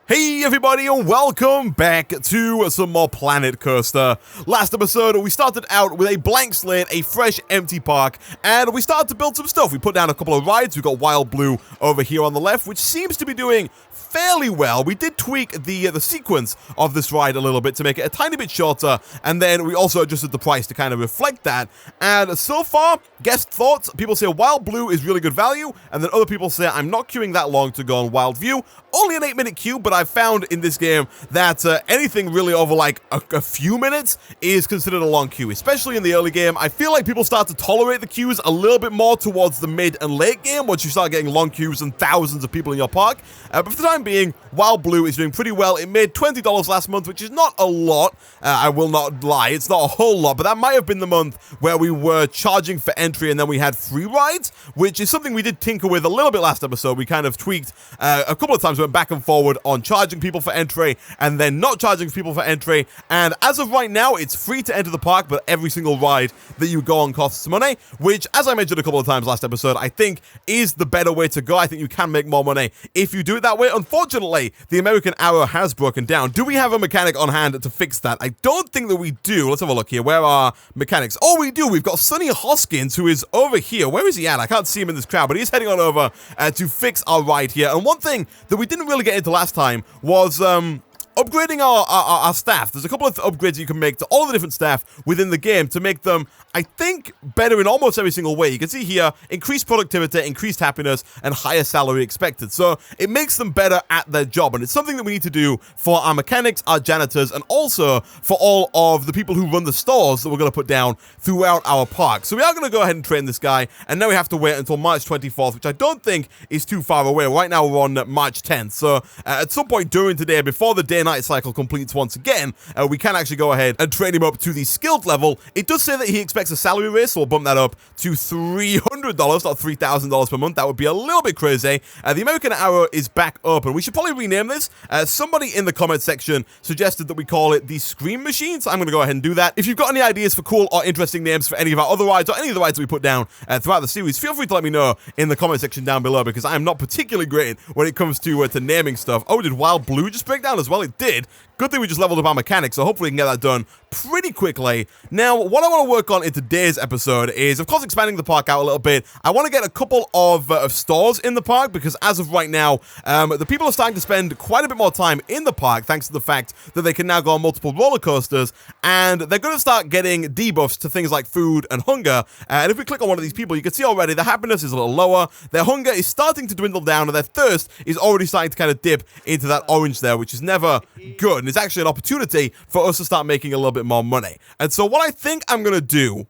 Hey everybody and welcome back to some more Planet Coaster. Last episode we started out with a blank slate, a fresh empty park, and we started to build some stuff. We put down a couple of rides. We've got Wild Blue over here on the left, which seems to be doing fairly well. We did tweak the sequence of this ride a little bit to make it a tiny bit shorter, and then we also adjusted the price to kind of reflect that. And so far, guest thoughts, people say Wild Blue is really good value, and then other people say I'm not queuing that long to go on Wild View. Only an 8-minute queue, but I've found in this game that anything really over like a few minutes is considered a long queue, especially in the early game. I feel like people start to tolerate the queues a little bit more towards the mid and late game once you start getting long queues and thousands of people in your park. But for the time being, Wild Blue is doing pretty well. It made $20 last month, which is not a lot. I will not lie, it's not a whole lot, but that might have been the month where we were charging for entry and then we had free rides, which is something we did tinker with a little bit last episode. We kind of tweaked a couple of times, went back and forward on charging people for entry and then not charging people for entry. And as of right now, it's free to enter the park, but every single ride that you go on costs money, which, as I mentioned a couple of times last episode, I think is the better way to go. I think you can make more money if you do it that way. Unfortunately, the American Arrow has broken down. Do we have a mechanic on hand to fix that? I don't think that we do. Let's have a look here. Where are mechanics? Oh, we do. We've got Sonny Hoskins, who is over here. Where is he at? I can't see him in this crowd, but he's heading on over to fix our ride here. And one thing that we didn't really get into last time was upgrading our staff. There's a couple of upgrades you can make to all of the different staff within the game to make them, I think, better in almost every single way. You can see here, increased productivity, increased happiness, and higher salary expected. So it makes them better at their job, and it's something that we need to do for our mechanics, our janitors, and also for all of the people who run the stores that we're going to put down throughout our park. So we are going to go ahead and train this guy, and now we have to wait until March 24th, which I don't think is too far away. Right now we're on March 10th, so at some point during today, before the day-night cycle completes once again, we can actually go ahead and train him up to the skilled level. It does say that he expects a salary raise, so we'll bump that up to $300, not $3,000 per month. That would be a little bit crazy. The American Arrow is back open. We should probably rename this. Somebody in the comment section suggested that we call it the Scream Machine, so I'm going to go ahead and do that. If you've got any ideas for cool or interesting names for any of our other rides or any of the rides that we put down throughout the series, feel free to let me know in the comment section down below, because I am not particularly great when it comes to naming stuff. Oh, did Wild Blue just break down as well? It did. Good thing we just leveled up our mechanics, so hopefully we can get that done pretty quickly. Now, what I want to work on in today's episode is, of course, expanding the park out a little bit. I want to get a couple of stores in the park, because as of right now, the people are starting to spend quite a bit more time in the park, thanks to the fact that they can now go on multiple roller coasters, and they're going to start getting debuffs to things like food and hunger. And if we click on one of these people, you can see already their happiness is a little lower, their hunger is starting to dwindle down, and their thirst is already starting to kind of dip into that orange there, which is never good. And it's actually an opportunity for us to start making a little bit more money. And so what I think I'm going to do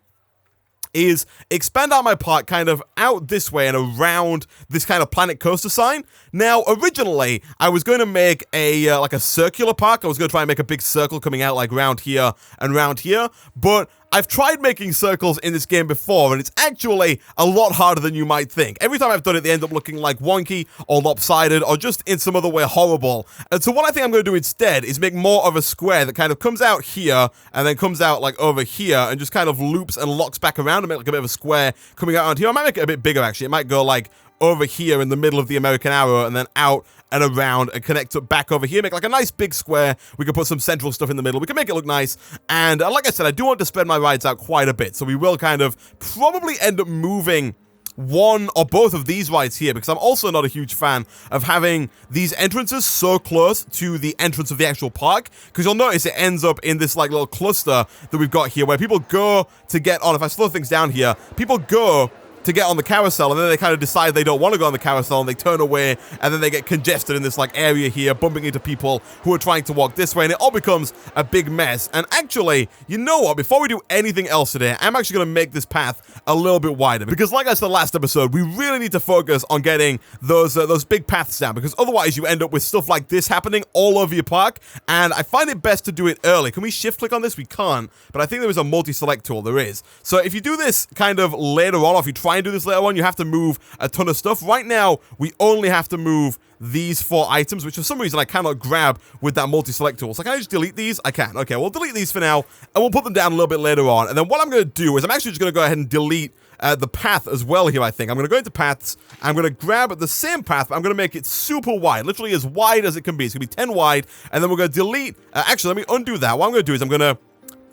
is expand out my park kind of out this way and around this kind of Planet Coaster sign. Now, originally, I was going to make a like a circular park. I was going to try and make a big circle coming out like round here and round here, but I've tried making circles in this game before, and it's actually a lot harder than you might think. Every time I've done it, they end up looking like wonky or lopsided or just in some other way horrible. And so what I think I'm going to do instead is make more of a square that kind of comes out here and then comes out like over here and just kind of loops and locks back around and make like a bit of a square coming out around here. I might make it a bit bigger, actually. It might go like over here in the middle of the American Arrow and then out and around and connect it back over here, make like a nice big square. We can put some central stuff in the middle. We can make it look nice. And like I said, I do want to spread my rides out quite a bit. So we will kind of probably end up moving one or both of these rides here, because I'm also not a huge fan of having these entrances so close to the entrance of the actual park, because you'll notice it ends up in this like little cluster that we've got here where people go to get on. If I slow things down here, people go to get on the carousel, and then they kind of decide they don't want to go on the carousel, and they turn away, and then they get congested in this like area here, bumping into people who are trying to walk this way, and it all becomes a big mess. And actually, you know what? Before we do anything else today, I'm actually going to make this path a little bit wider, because like I said last episode, we really need to focus on getting those big paths down, because otherwise you end up with stuff like this happening all over your park, and I find it best to do it early. Can we shift click on this? We can't, but I think there is a multi-select tool. There is. So if you do this kind of later on, or if you try and do this later on, you have to move a ton of stuff. Right now, we only have to move these 4 items, which for some reason I cannot grab with that multi-select tool. So can I just delete these? I can. Okay, we'll delete these for now, and we'll put them down a little bit later on. And then what I'm going to do is I'm actually just going to go ahead and delete the path as well here, I think. I'm going to go into paths. I'm going to grab the same path, but I'm going to make it super wide. Literally as wide as it can be. It's going to be 10 wide. And then we're going to delete... actually, let me undo that. What I'm going to do is I'm going to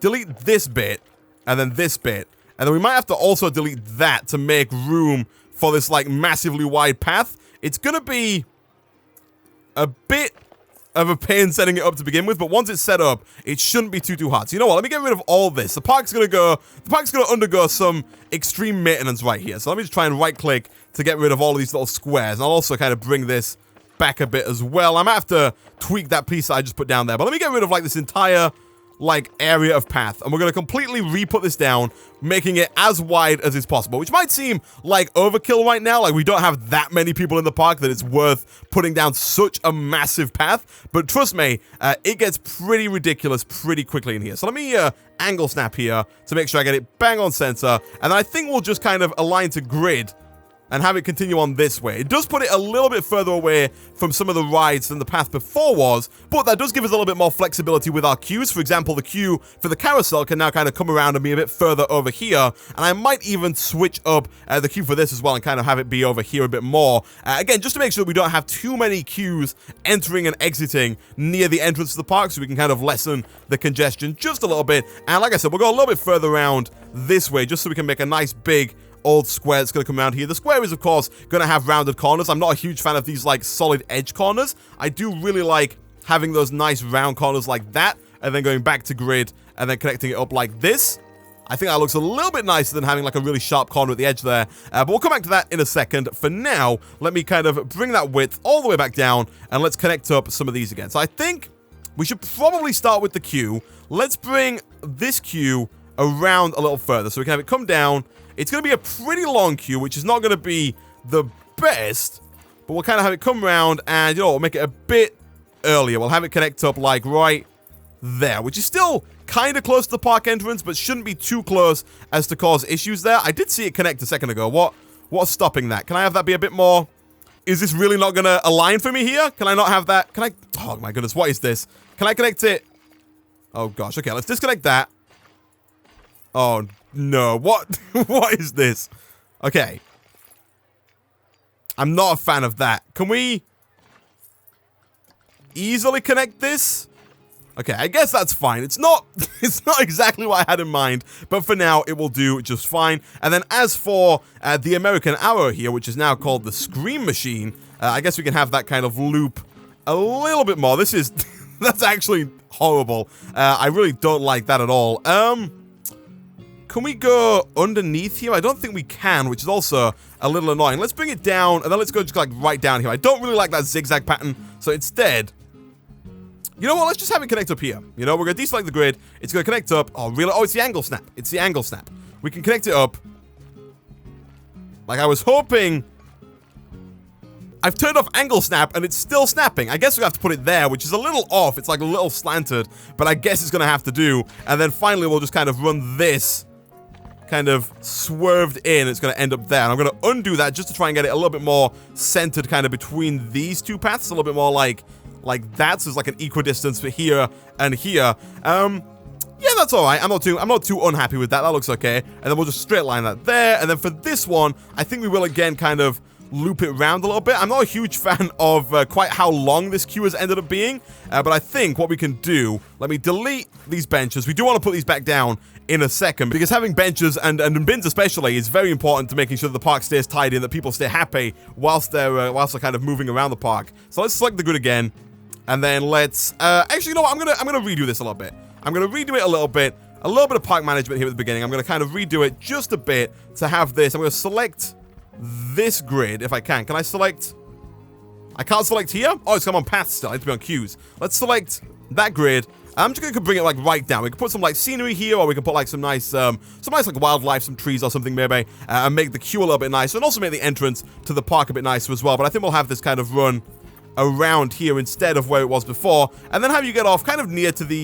delete this bit and then this bit. And then we might have to also delete that to make room for this, like, massively wide path. It's going to be a bit of a pain setting it up to begin with, but once it's set up, it shouldn't be too hard. So you know what? Let me get rid of all this. The park's going to undergo some extreme maintenance right here. So let me just try and right-click to get rid of all of these little squares. And I'll also kind of bring this back a bit as well. I might have to tweak that piece that I just put down there, but let me get rid of, like, this entire... like area of path, and we're going to completely re-put this down, making it as wide as is possible, which might seem like overkill right now, like we don't have that many people in the park that it's worth putting down such a massive path, but trust me, it gets pretty ridiculous pretty quickly in here. So let me angle snap here to make sure I get it bang on center, and I think we'll just kind of align to grid and have it continue on this way. It does put it a little bit further away from some of the rides than the path before was, but that does give us a little bit more flexibility with our queues. For example, the queue for the carousel can now kind of come around and be a bit further over here, and I might even switch up the queue for this as well and kind of have it be over here a bit more. Again, just to make sure we don't have too many queues entering and exiting near the entrance to the park, so we can kind of lessen the congestion just a little bit. And like I said, we'll go a little bit further around this way, just so we can make a nice big old square that's going to come around here. The square is, of course, going to have rounded corners. I'm not a huge fan of these, like, solid edge corners. I do really like having those nice round corners like that, and then going back to grid, and then connecting it up like this. I think that looks a little bit nicer than having, like, a really sharp corner at the edge there. But we'll come back to that in a second. For now, let me kind of bring that width all the way back down, and let's connect up some of these again. So I think we should probably start with the queue. Let's bring this queue around a little further, so we can have it come down. It's going to be a pretty long queue, which is not going to be the best, but we'll kind of have it come around, and, you know, we'll make it a bit earlier. We'll have it connect up, like, right there, which is still kind of close to the park entrance, but shouldn't be too close as to cause issues there. I did see it connect a second ago. What's stopping that? Can I have that be a bit more... Is this really not going to align for me here? Can I not have that? Can I... Oh, my goodness, what is this? Can I connect it? Oh, gosh. Okay, let's disconnect that. Oh, no. What? What is this? Okay. I'm not a fan of that. Can we easily connect this? Okay, I guess that's fine. It's not exactly what I had in mind, but for now, it will do just fine. And then as for the American Arrow here, which is now called the Scream Machine, I guess we can have that kind of loop a little bit more. This is... that's actually horrible. I really don't like that at all. Can we go underneath here? I don't think we can, which is also a little annoying. Let's bring it down, and then let's go just, like, right down here. I don't really like that zigzag pattern, so instead... You know what? Let's just have it connect up here. You know, we're going to deselect the grid. It's going to connect up. Oh, really? Oh, it's the angle snap. It's the angle snap. We can connect it up. Like I was hoping... I've turned off angle snap, and it's still snapping. I guess we have to put it there, which is a little off. It's, like, a little slanted, but I guess it's going to have to do. And then finally, we'll just kind of run this... kind of swerved in. It's going to end up there. And I'm going to undo that just to try and get it a little bit more centered kind of between these two paths. A little bit more like that. So it's like an equidistance for here and here. Yeah, that's all right. I'm not too unhappy with that. That looks okay. And then we'll just straight line that there. And then for this one, I think we will again kind of loop it around a little bit. I'm not a huge fan of quite how long this queue has ended up being. But I think what we can do, let me delete these benches. We do want to put these back down in a second, because having benches and bins especially is very important to making sure that the park stays tidy and that people stay happy whilst they're kind of moving around the park. So let's select the grid again, and then let's actually, you know what, I'm gonna redo this a little bit. I'm gonna redo it a little bit of park management here at the beginning. I'm gonna kind of redo it just a bit to have this. I'm gonna select this grid if I can. Can I select? I can't select here. Oh, it's come on paths still. I need to be on queues. Let's select that grid. I'm just gonna bring it like right down. We can put some like scenery here, or we can put like some nice like wildlife, some trees or something maybe, and make the queue a little bit nicer, and also make the entrance to the park a bit nicer as well. But I think we'll have this kind of run around here instead of where it was before, and then have you get off kind of near to the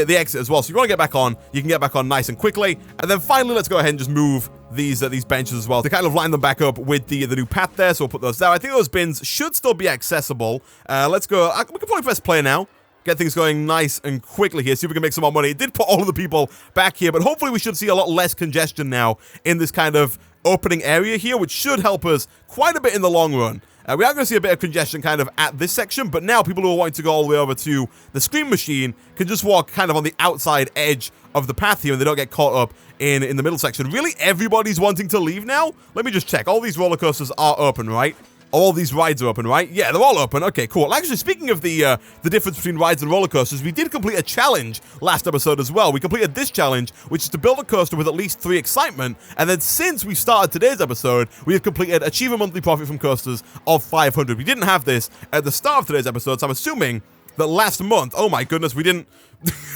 exit as well. So if you want to get back on, you can get back on nice and quickly. And then finally, let's go ahead and just move these benches as well to kind of line them back up with the new path there. So we'll put those there. I think those bins should still be accessible. Let's go. We can probably press play now. get things going nice and quickly here, see if we can make some more money. It did put all of the people back here, but hopefully we should see a lot less congestion now in this kind of opening area here, which should help us quite a bit in the long run. We are going to see a bit of congestion kind of at this section, but now people who are wanting to go all the way over to the Scream Machine can just walk kind of on the outside edge of the path here and they don't get caught up in the middle section. Really, everybody's wanting to leave now? Let me just check. All these roller coasters are open, right? All these rides are open, right? Yeah, they're all open. Okay, cool. Actually, speaking of the difference between rides and roller coasters, we did complete a challenge last episode as well. We completed this challenge, which is to build a coaster with at least 3 excitement. And then since we started today's episode, we have completed achieve a monthly profit from coasters of 500. We didn't have this at the start of today's episode, so I'm assuming that last month, oh my goodness, we didn't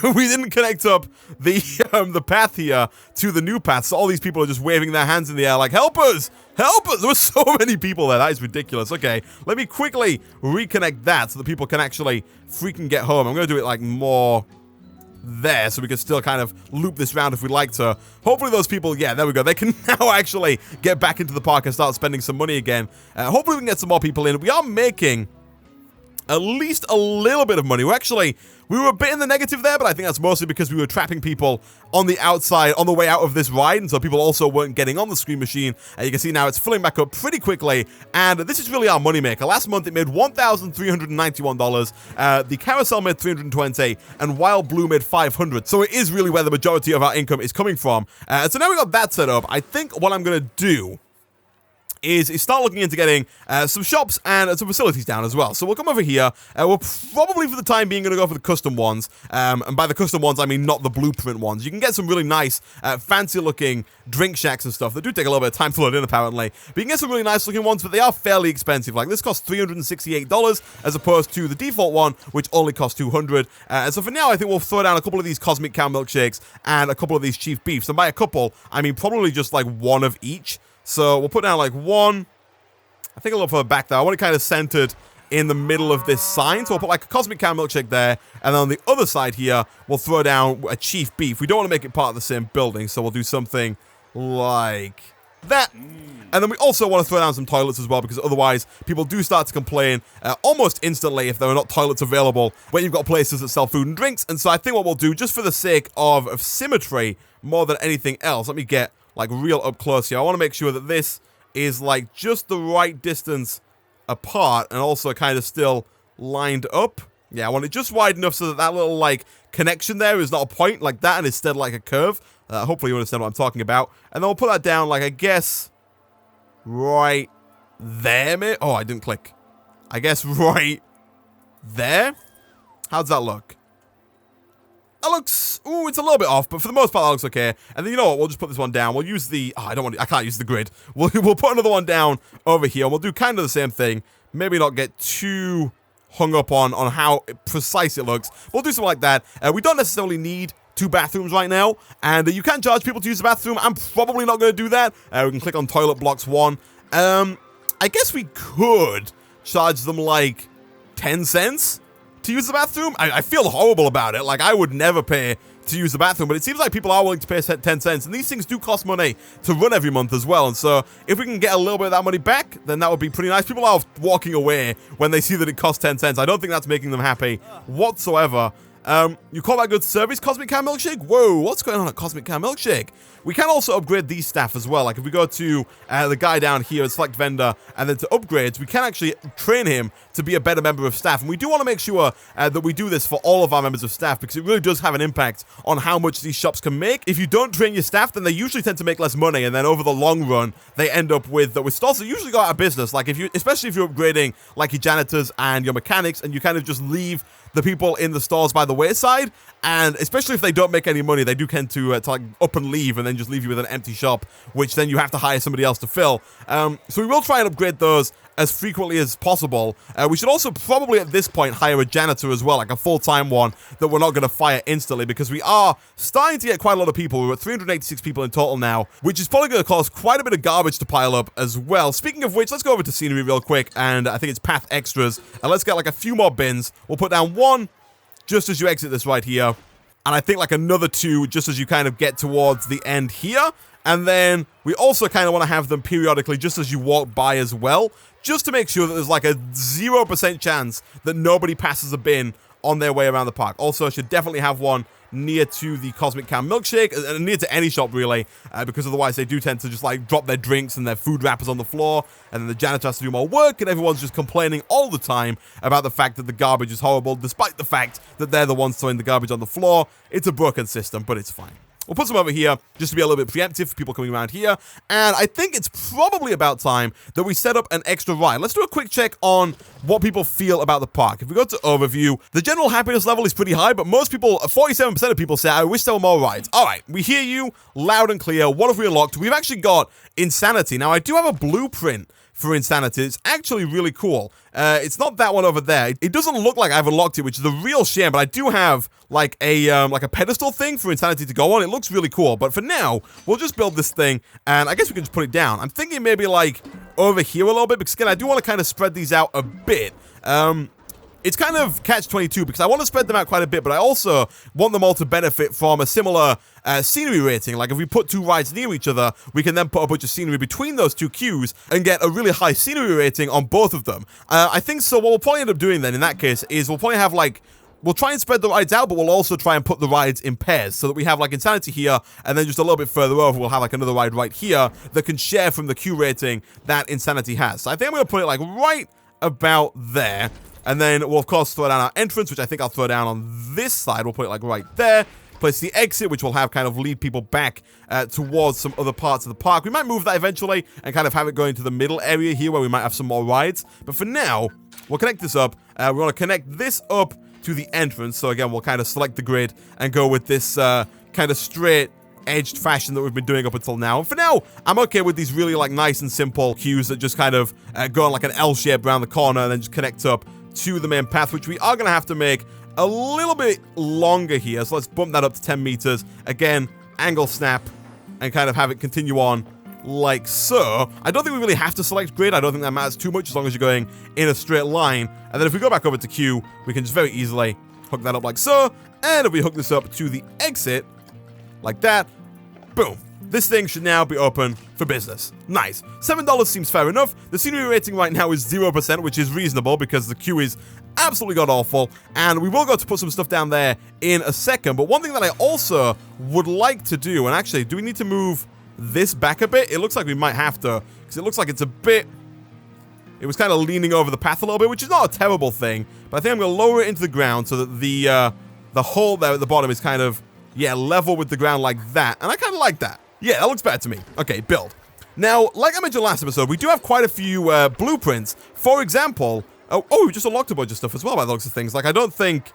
we didn't connect up the path here to the new path. So all these people are just waving their hands in the air like, help us! Help us! There were so many people there. That is ridiculous. Okay, let me quickly reconnect that so that people can actually freaking get home. I'm going to do it like more there so we can still kind of loop this round if we'd like to. Hopefully those people, yeah, there we go. They can now actually get back into the park and start spending some money again. Hopefully we can get some more people in. We are making at least a little bit of money. We were a bit in the negative there, but I think that's mostly because we were trapping people on the outside on the way out of this ride, and so people also weren't getting on the Scream Machine. And you can see now it's filling back up pretty quickly, and this is really our moneymaker. Last month it made $1,391, the Carousel made $320, and Wild Blue made $500. So it is really where the majority of our income is coming from. So now we got that set up. I think what I'm going to do is start looking into getting some shops and some facilities down as well. So we'll come over here. We're probably for the time being going to go for the custom ones. And by the custom ones, I mean not the blueprint ones. You can get some really nice, fancy looking drink shacks and stuff that do take a little bit of time to load in apparently. But you can get some really nice looking ones, but they are fairly expensive. Like this costs $368 as opposed to the default one, which only costs $200. And so for now, I think we'll throw down a couple of these Cosmic Cow milkshakes and a couple of these Chief Beefs. And by a couple, I mean probably just like one of each. So we'll put down like one, I think a little further back there. I want it kind of centered in the middle of this sign. So we'll put like a Cosmic Cow milkshake there. And then on the other side here, we'll throw down a Chief Beef. We don't want to make it part of the same building. So we'll do something like that. And then we also want to throw down some toilets as well, because otherwise people do start to complain almost instantly if there are not toilets available when you've got places that sell food and drinks. And so I think what we'll do, just for the sake of symmetry more than anything else, let me get like real up close here. I want to make sure that this is like just the right distance apart and also kind of still lined up. Yeah, I want it just wide enough so that that little like connection there is not a point like that and instead like a curve. Hopefully you understand what I'm talking about. And then we'll put that down like, I guess, right there. Oh, I didn't click. I guess right there. How does that look? That looks, ooh, it's a little bit off, but for the most part, that looks okay. And then you know what? We'll just put this one down. We'll use the, I can't use the grid. We'll put another one down over here. We'll do kind of the same thing. Maybe not get too hung up on how precise it looks. We'll do something like that. We don't necessarily need 2 bathrooms right now, and you can charge people to use the bathroom. I'm probably not going to do that. We can click on toilet blocks 1. I guess we could charge them like 10 cents to use the bathroom. I feel horrible about it. Like, I would never pay to use the bathroom, but it seems like people are willing to pay 10 cents, and these things do cost money to run every month as well. And so if we can get a little bit of that money back, then that would be pretty nice. People are walking away when they see that it costs 10 cents. I don't think that's making them happy whatsoever. You call that good service, Cosmic Cow Milkshake? Whoa, what's going on at Cosmic Cow Milkshake? We can also upgrade these staff as well. Like if we go to the guy down here, select vendor, and then to upgrades, we can actually train him to be a better member of staff. And we do want to make sure that we do this for all of our members of staff, because it really does have an impact on how much these shops can make. If you don't train your staff, then they usually tend to make less money, and then over the long run, they end up with stores that usually go out of business. Like especially if you're upgrading like your janitors and your mechanics, and you kind of just leave the people in the stores by the wayside, and especially if they don't make any money, they do tend to like up and leave, and then just leave you with an empty shop, which then you have to hire somebody else to fill. So we will try and upgrade those as frequently as possible. We should also probably at this point hire a janitor as well, like a full-time one that we're not going to fire instantly, because we are starting to get quite a lot of people. We're at 386 people in total now, which is probably going to cause quite a bit of garbage to pile up as well. Speaking of which, let's go over to scenery real quick, and I think it's path extras, and let's get like a few more bins. We'll put down 1 just as you exit this right here, and I think like another 2 just as you kind of get towards the end here. And then we also kind of want to have them periodically just as you walk by as well, just to make sure that there's like a 0% chance that nobody passes a bin on their way around the park. Also, should definitely have one near to the Cosmic Cow Milkshake, and near to any shop really, because otherwise they do tend to just like drop their drinks and their food wrappers on the floor, and then the janitor has to do more work, and everyone's just complaining all the time about the fact that the garbage is horrible, despite the fact that they're the ones throwing the garbage on the floor. It's a broken system, but it's fine. We'll put some over here just to be a little bit preemptive for people coming around here. And I think it's probably about time that we set up an extra ride. Let's do a quick check on what people feel about the park. If we go to overview, the general happiness level is pretty high, but most people, 47% of people say, I wish there were more rides. All right, we hear you loud and clear. What have we unlocked? We've actually got Insanity. Now, I do have a blueprint for Insanity. It's actually really cool. It's not that one over there. It doesn't look like I've unlocked it, which is a real shame, but I do have like a pedestal thing for Insanity to go on. It looks really cool, but for now, we'll just build this thing, and I guess we can just put it down. I'm thinking maybe like over here a little bit, because again, I do want to kind of spread these out a bit. It's kind of catch-22 because I want to spread them out quite a bit, but I also want them all to benefit from a similar scenery rating. Like if we put two rides near each other, we can then put a bunch of scenery between those two queues and get a really high scenery rating on both of them. I think so. What we'll probably end up doing then in that case is we'll probably have like, we'll try and spread the rides out, but we'll also try and put the rides in pairs so that we have like Insanity here, and then just a little bit further over, we'll have like another ride right here that can share from the queue rating that Insanity has. So I think I'm going to put it like right about there. And then we'll, of course, throw down our entrance, which I think I'll throw down on this side. We'll put it, like, right there. Place the exit, which will have kind of lead people back towards some other parts of the park. We might move that eventually and kind of have it go into the middle area here where we might have some more rides. But for now, we'll connect this up. We want to connect this up to the entrance. So, again, we'll kind of select the grid and go with this kind of straight edged fashion that we've been doing up until now. And for now, I'm okay with these really, like, nice and simple queues that just kind of go on like an L shape around the corner and then just connect up to the main path, which we are going to have to make a little bit longer here. So let's bump that up to 10 meters. Again, angle snap and kind of have it continue on like so. I don't think we really have to select grid. I don't think that matters too much as long as you're going in a straight line. And then if we go back over to queue, we can just very easily hook that up like so. And if we hook this up to the exit like that, boom. This thing should now be open for business. Nice. $7 seems fair enough. The scenery rating right now is 0%, which is reasonable because the queue is absolutely god-awful. And we will go to put some stuff down there in a second. But one thing that I also would like to do, and actually, do we need to move this back a bit? It looks like we might have to, because it looks like it's a bit... It was kind of leaning over the path a little bit, which is not a terrible thing. But I think I'm going to lower it into the ground so that the hole there at the bottom is kind of, yeah, level with the ground like that. And I kind of like that. Yeah, that looks better to me. Okay, build. Now, like I mentioned last episode, we do have quite a few blueprints. For example, we just unlocked a bunch of stuff as well by the looks of things. Like, I don't think...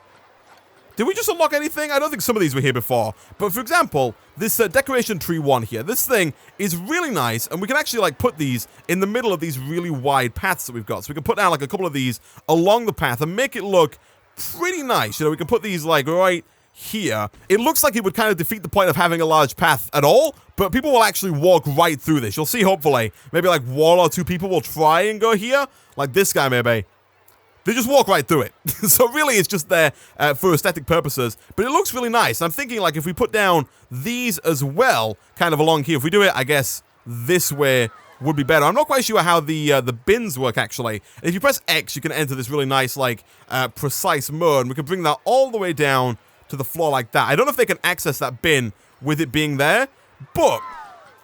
Did we just unlock anything? I don't think some of these were here before. But for example, this decoration tree one here, this thing is really nice, and we can actually like put these in the middle of these really wide paths that we've got. So we can put down like a couple of these along the path and make it look pretty nice. You know, we can put these like right here. It looks like it would kind of defeat the point of having a large path at all, but people will actually walk right through this. You'll see, hopefully, maybe like one or two people will try and go here, like this guy maybe. They just walk right through it. So really, it's just there for aesthetic purposes, but it looks really nice. I'm thinking like if we put down these as well, kind of along here, if we do it, I guess this way would be better. I'm not quite sure how the bins work, actually. If you press X, you can enter this really nice, like, precise mode, and we can bring that all the way down to the floor like that. I don't know if they can access that bin with it being there, but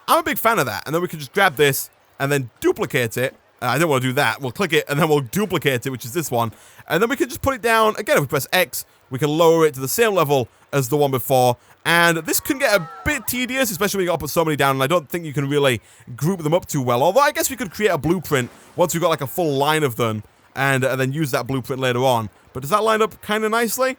I'm a big fan of that. And then we can just grab this and then duplicate it. I don't want to do that. We'll click it and then we'll duplicate it, which is this one. And then we can just put it down. Again, if we press X, we can lower it to the same level as the one before. And this can get a bit tedious, especially when you got to put so many down. And I don't think you can really group them up too well. Although I guess we could create a blueprint once we've got like a full line of them and then use that blueprint later on. But does that line up kind of nicely?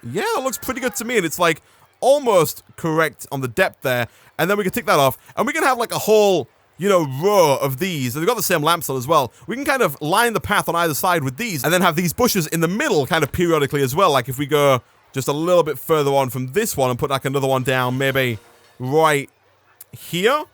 Yeah, it looks pretty good to me, and it's like almost correct on the depth there. And then we can tick that off, and we can have like a whole, you know, row of these. And they've got the same lamp set as well. We can kind of line the path on either side with these, and then have these bushes in the middle kind of periodically as well. Like if we go just a little bit further on from this one and put like another one down, maybe right here.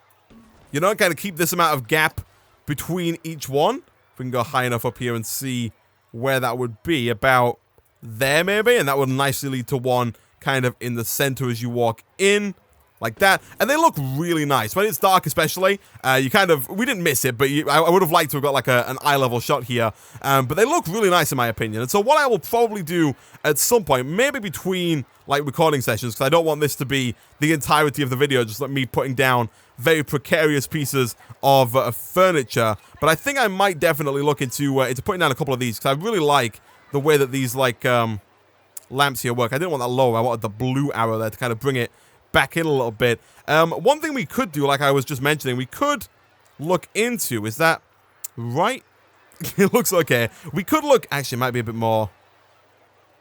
You know, kind of keep this amount of gap between each one. If we can go high enough up here and see where that would be, about there maybe, and that would nicely lead to one kind of in the center as you walk in, like that, and they look really nice when it's dark, especially. We didn't miss it, but I would have liked to have got like an eye level shot here. But they look really nice in my opinion. And so what I will probably do at some point, maybe between like recording sessions, because I don't want this to be the entirety of the video, just like me putting down very precarious pieces of furniture. But I think I might definitely look into putting down a couple of these, because I really like the way that these like lamps here work. I didn't want that lower. I wanted the blue arrow there to kind of bring it back in a little bit. One thing we could do, like I was just mentioning, we could look into, is that right? It looks okay. We could look, actually, it might be a bit more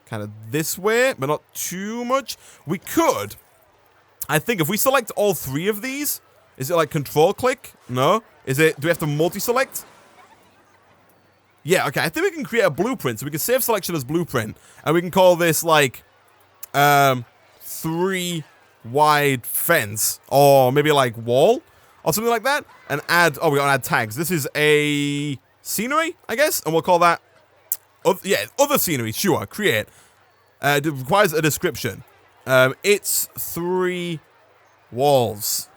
kind of this way, but not too much. We could, I think, if we select all 3 of these, is it like control click? No? Do we have to multi-select? Yeah, okay. I think we can create a blueprint, so we can save selection as blueprint, and we can call this like 3 wide fence, or maybe like wall or something like that, and add, we gotta add tags. This is a scenery, I guess, and we'll call that other scenery. Sure, create. It requires a description. It's 3 walls.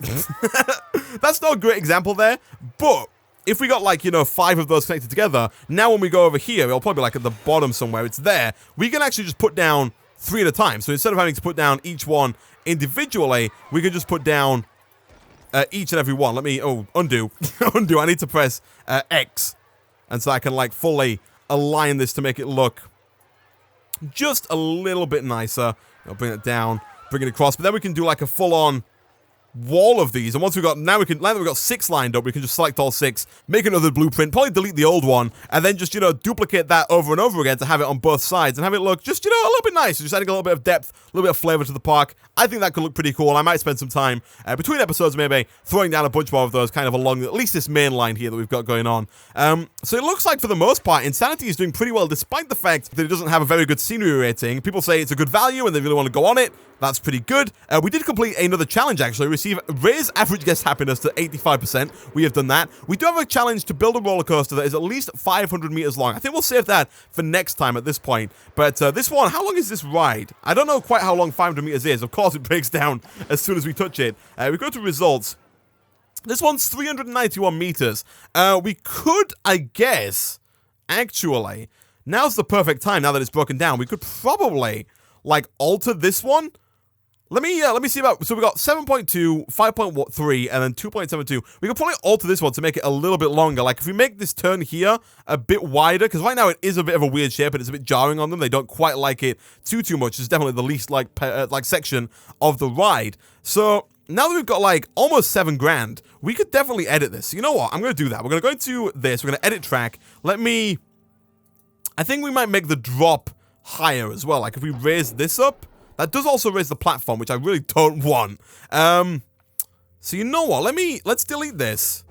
That's not a great example there, but if we got like, 5 of those connected together, now when we go over here, it'll probably be like at the bottom somewhere, it's there, we can actually just put down 3 at a time. So instead of having to put down each one individually, we can just put down each and every one. Let me, undo. Undo, I need to press X. And so I can like fully align this to make it look just a little bit nicer. Bring it down, bring it across. But then we can do like a full-on wall of these, and once now that we've got 6 lined up, we can just select all 6, make another blueprint, probably delete the old one, and then just, duplicate that over and over again to have it on both sides and have it look just, a little bit nicer, just adding a little bit of depth, a little bit of flavor to the park. I think that could look pretty cool. I might spend some time between episodes maybe throwing down a bunch more of those kind of along at least this main line here that we've got going on. So it looks like for the most part, Insanity is doing pretty well despite the fact that it doesn't have a very good scenery rating. People say it's a good value and they really want to go on it. That's pretty good. We did complete another challenge, actually. Raise average guest happiness to 85%. We have done that. We do have a challenge to build a roller coaster that is at least 500 meters long. I think we'll save that for next time at this point. But this one, how long is this ride? I don't know quite how long 500 meters is. Of course, it breaks down as soon as we touch it. We go to results. This one's 391 meters. We could, I guess, actually, now's the perfect time now that it's broken down. We could probably, like, alter this one. Let me see about, so we got 7.2, 5.3, and then 2.72. We could probably alter this one to make it a little bit longer. Like, if we make this turn here a bit wider, because right now it is a bit of a weird shape, and it's a bit jarring on them. They don't quite like it too much. It's definitely the least, like section of the ride. So, now that we've got, like, almost 7 grand, we could definitely edit this. So you know what? I'm going to do that. We're going to go into this. We're going to edit track. I think we might make the drop higher as well. Like, if we raise this up, that does also raise the platform, which I really don't want. So you know what? Let's delete this.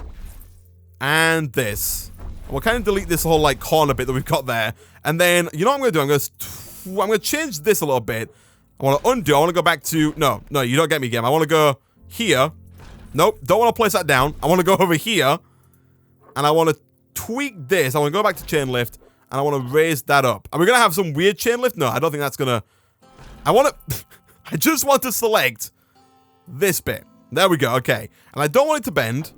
And this. We'll kind of delete this whole, like, corner bit that we've got there. And then, you know what I'm going to do? I'm going to change this a little bit. I want to undo. I want to go back to... No, you don't get me, game. I want to go here. Nope, don't want to place that down. I want to go over here. And I want to tweak this. I want to go back to chain lift. And I want to raise that up. Are we going to have some weird chain lift? No, I don't think that's going to... I just want to select this bit. There we go, okay. And I don't want it to bend.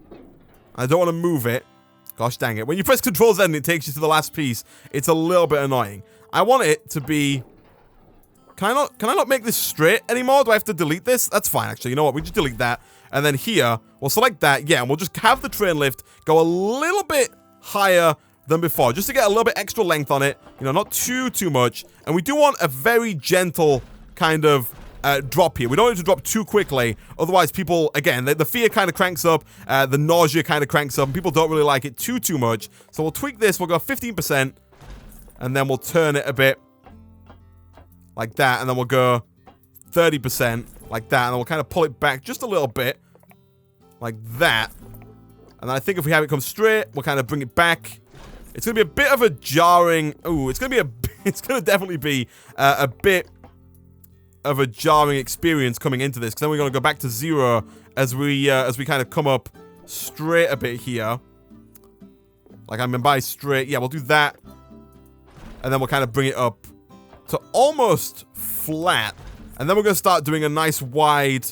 I don't want to move it. Gosh dang it. When you press Control Z and it takes you to the last piece, it's a little bit annoying. I want it to be... Can I not make this straight anymore? Do I have to delete this? That's fine, actually. You know what? We just delete that. And then here, we'll select that. Yeah, and we'll just have the train lift go a little bit higher than before, just to get a little bit extra length on it. Not too much. And we do want a very gentle kind of drop here. We don't want it to drop too quickly. Otherwise, people, again, the fear kind of cranks up. The nausea kind of cranks up. And people don't really like it too much. So we'll tweak this. We'll go 15%. And then we'll turn it a bit like that. And then we'll go 30% like that. And then we'll kind of pull it back just a little bit like that. And then I think if we have it come straight, we'll kind of bring it back. It's going to be a bit of a jarring... Ooh, it's going to definitely be a bit of a jarring experience coming into this, because then we're going to go back to 0 as we kind of come up straight a bit here. Like, I mean by straight. Yeah, we'll do that. And then we'll kind of bring it up to almost flat. And then we're going to start doing a nice wide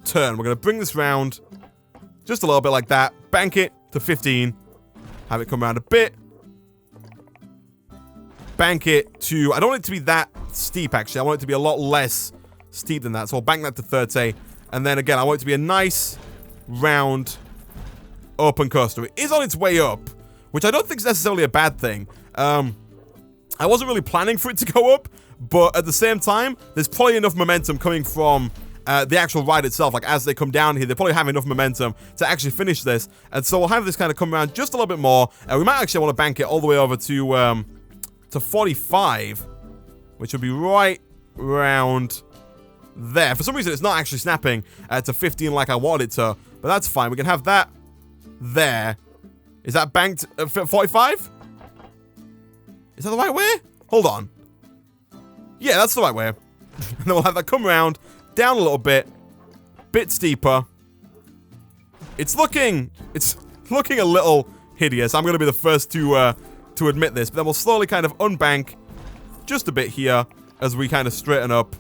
turn. We're going to bring this round just a little bit like that. Bank it to 15. Have it come around a bit. Bank it to... I don't want it to be that steep, actually. I want it to be a lot less steep than that. So I'll bank that to 30. And then, again, I want it to be a nice, round, open coaster. It is on its way up, which I don't think is necessarily a bad thing. I wasn't really planning for it to go up, but at the same time, there's probably enough momentum coming from the actual ride itself. Like, as they come down here, they probably have enough momentum to actually finish this. And so we'll have this kind of come around just a little bit more. We might actually want to bank it all the way over to 45, which would be right around there. For some reason, it's not actually snapping to 15 like I wanted it to, but that's fine. We can have that there. Is that banked at 45? Is that the right way? Hold on. Yeah, that's the right way. And then we'll have that come around, down a little bit steeper. It's looking a little hideous. I'm going to be the first to admit this, but then we'll slowly kind of unbank just a bit here as we kind of straighten up.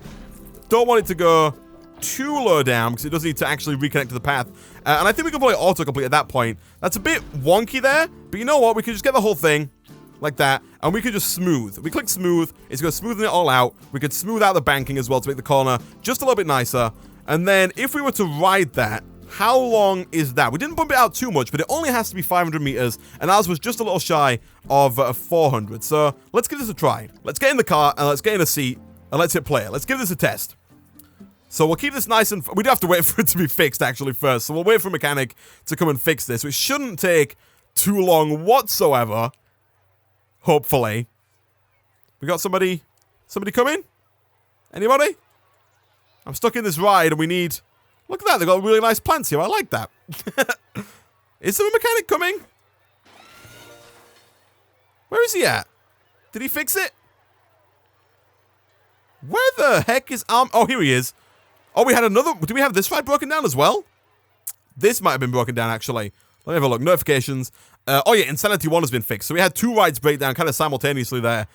Don't want it to go too low down because it does need to actually reconnect to the path. And I think we can probably auto-complete at that point. That's a bit wonky there, but you know what? We could just get the whole thing like that, and we could just smooth. If we click smooth, it's going to smoothen it all out. We could smooth out the banking as well to make the corner just a little bit nicer. And then if we were to ride that, how long is that? We didn't bump it out too much, but it only has to be 500 meters, and ours was just a little shy of 400. So let's give this a try. Let's get in the car, and let's get in a seat, and let's hit play. Let's give this a test. So we'll keep this nice and... we do have to wait for it to be fixed, actually, first. So we'll wait for a mechanic to come and fix this, which shouldn't take too long whatsoever. Hopefully. We got somebody coming? Anybody? I'm stuck in this ride, and we need... Look at that, they've got really nice plants here. I like that. Is there a mechanic coming? Where is he at? Did he fix it? Where the heck is... oh, here he is. Oh, we had another... Do we have this ride broken down as well? This might have been broken down, actually. Let me have a look. Notifications. Oh, yeah, Insanity 1 has been fixed. So we had 2 rides break down kind of simultaneously there.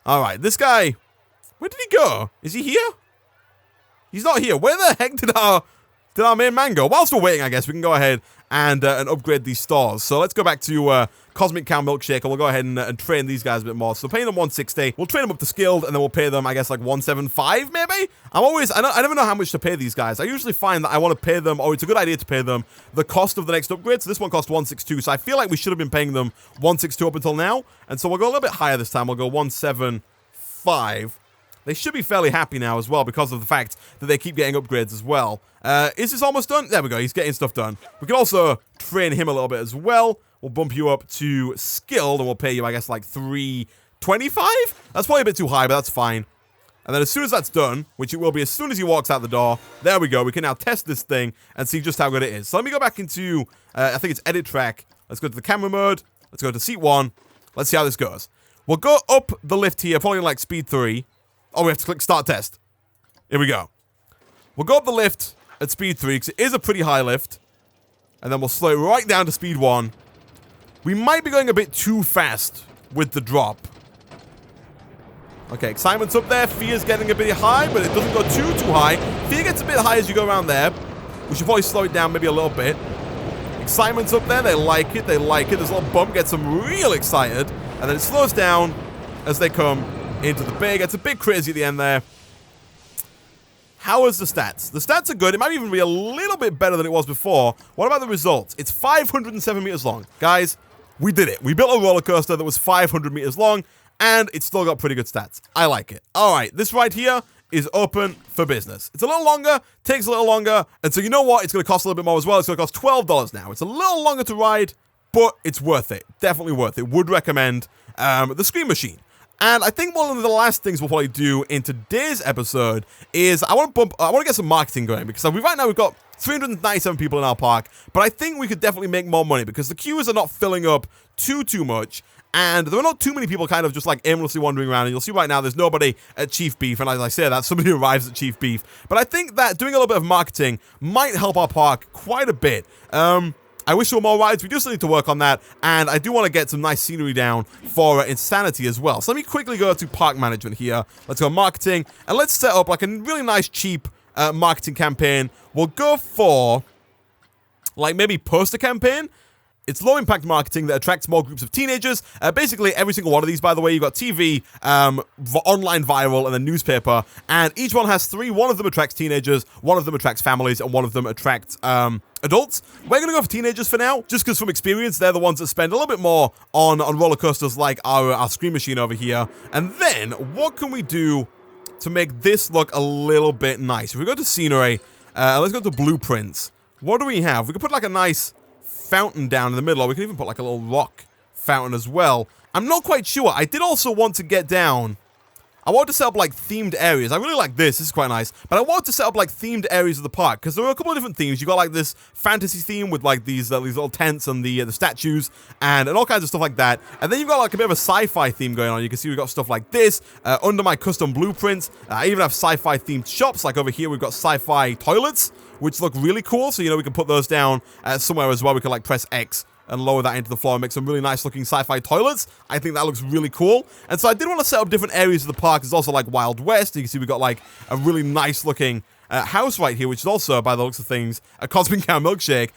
All right, this guy... Where did he go? Is he here? He's not here. Where the heck did our main man go? Whilst we're waiting, I guess, we can go ahead and upgrade these stores. So let's go back to Cosmic Cow Milkshake, and we'll go ahead and train these guys a bit more. So paying them 160. We'll train them up to skilled, and then we'll pay them, I guess, like 175, maybe? I never know how much to pay these guys. I usually find that I want to pay them, or it's a good idea to pay them, the cost of the next upgrade. So this one cost 162. So I feel like we should have been paying them 162 up until now. And so we'll go a little bit higher this time. We'll go 175. They should be fairly happy now as well because of the fact that they keep getting upgrades as well. Is this almost done? There we go. He's getting stuff done. We can also train him a little bit as well. We'll bump you up to skilled, and we'll pay you, I guess, like 325? That's probably a bit too high, but that's fine. And then as soon as that's done, which it will be as soon as he walks out the door, there we go. We can now test this thing and see just how good it is. So let me go back into, I think it's edit track. Let's go to the camera mode. Let's go to seat 1. Let's see how this goes. We'll go up the lift here, probably like speed 3. Oh, we have to click start test. Here we go. We'll go up the lift at speed 3, because it is a pretty high lift. And then we'll slow it right down to speed 1. We might be going a bit too fast with the drop. Okay, excitement's up there. Fear's getting a bit high, but it doesn't go too high. Fear gets a bit high as you go around there. We should probably slow it down maybe a little bit. Excitement's up there. They like it. They like it. There's a little bump. Gets them real excited. And then it slows down as they come into the bay. Gets a bit crazy at the end there. How is the stats? The stats are good. It might even be a little bit better than it was before. What about the results? It's 507 meters long. Guys, we did it. We built a roller coaster that was 500 meters long, and it's still got pretty good stats. I like it. All right, this right here is open for business. It's a little longer, takes a little longer, and so you know what? It's going to cost a little bit more as well. It's going to cost $12 now. It's a little longer to ride, but it's worth it. Definitely worth it. Would recommend the Scream Machine. And I think one of the last things we'll probably do in today's episode is I want to get some marketing going, because right now we've got 397 people in our park, but I think we could definitely make more money because the queues are not filling up too much, and there are not too many people kind of just like aimlessly wandering around. And you'll see right now there's nobody at Chief Beef, and as I say that, somebody arrives at Chief Beef. But I think that doing a little bit of marketing might help our park quite a bit. I wish there were more rides. We do still need to work on that, and I do want to get some nice scenery down for Insanity as well. So let me quickly go to park management here. Let's go marketing, and let's set up like a really nice cheap marketing campaign. We'll go for, like, maybe poster campaign. It's low-impact marketing that attracts more groups of teenagers. Basically, every single one of these, by the way, you've got TV, online viral, and then newspaper. And each one has three. One of them attracts teenagers, one of them attracts families, and one of them attracts adults. We're going to go for teenagers for now, just because from experience, they're the ones that spend a little bit more on roller coasters like our Scream Machine over here. And then, what can we do to make this look a little bit nice? If we go to scenery, let's go to blueprints. What do we have? We could put like a nice fountain down in the middle, or we can even put like a little rock fountain as well. I'm not quite sure. I did also want to get down. I wanted to set up like themed areas. I really like this. This is quite nice. But I wanted to set up like themed areas of the park because there are a couple of different themes. You got like this fantasy theme with like these little tents and the statues and all kinds of stuff like that. And then you've got like a bit of a sci-fi theme going on. You can see we've got stuff like this under my custom blueprints. I even have sci-fi themed shops. Like over here, we've got sci-fi toilets, which look really cool. So, you know, we can put those down somewhere as well. We can like press X and lower that into the floor and make some really nice looking sci-fi toilets. I think that looks really cool. And so I did want to set up different areas of the park. There's also like Wild West. You can see we've got like a really nice looking house right here, which is also, by the looks of things, a Cosmic Cow milkshake.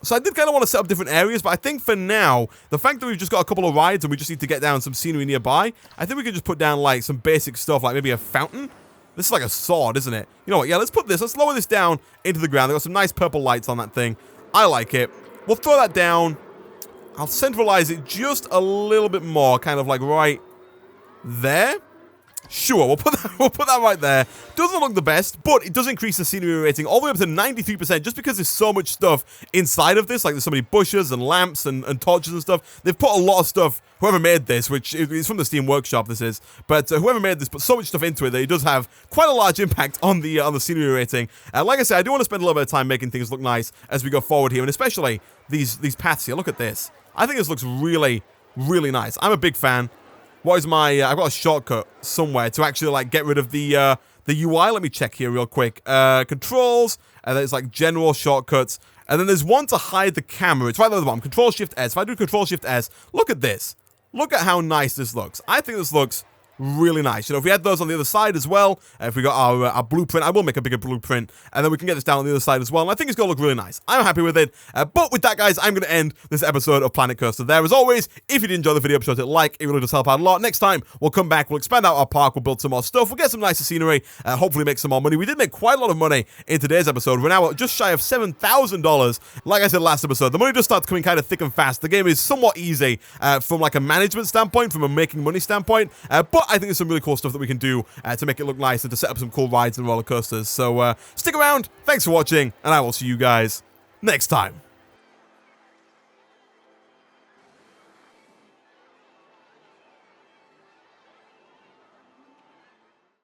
So I did kind of want to set up different areas, but I think for now, the fact that we've just got a couple of rides and we just need to get down some scenery nearby, I think we could just put down like some basic stuff, like maybe a fountain. This is like a sword, isn't it? You know what? Yeah, let's lower this down into the ground. They've got some nice purple lights on that thing. I like it. We'll throw that down. I'll centralize it just a little bit more, kind of like right there. Sure, we'll put that right there. Doesn't look the best, but it does increase the scenery rating all the way up to 93% just because there's so much stuff inside of this. Like there's so many bushes and lamps and torches and stuff. They've put a lot of stuff, whoever made this, which is from the Steam Workshop this is, but whoever made this put so much stuff into it that it does have quite a large impact on the scenery rating. Like I said, I do want to spend a little bit of time making things look nice as we go forward here, and especially these paths here. Look at this. I think this looks really, really nice. I'm a big fan. What is my... I've got a shortcut somewhere to actually, like, get rid of the UI. Let me check here real quick. Controls, and then it's, like, general shortcuts. And then there's one to hide the camera. It's right there at the bottom. Control-Shift-S. If I do Control-Shift-S, look at this. Look at how nice this looks. I think this looks really nice. You know, if we had those on the other side as well, if we got our blueprint, I will make a bigger blueprint, and then we can get this down on the other side as well, and I think it's going to look really nice. I'm happy with it, but with that, guys, I'm going to end this episode of Planet Coaster there. As always, if you did enjoy the video, be sure to like. It really does help out a lot. Next time, we'll come back, we'll expand out our park, we'll build some more stuff, we'll get some nicer scenery, hopefully make some more money. We did make quite a lot of money in today's episode. We're now just shy of $7,000. Like I said last episode, the money does start coming kind of thick and fast. The game is somewhat easy from like a management standpoint, from a making money standpoint, but I think there's some really cool stuff that we can do to make it look nice and to set up some cool rides and roller coasters. So stick around, thanks for watching, and I will see you guys next time.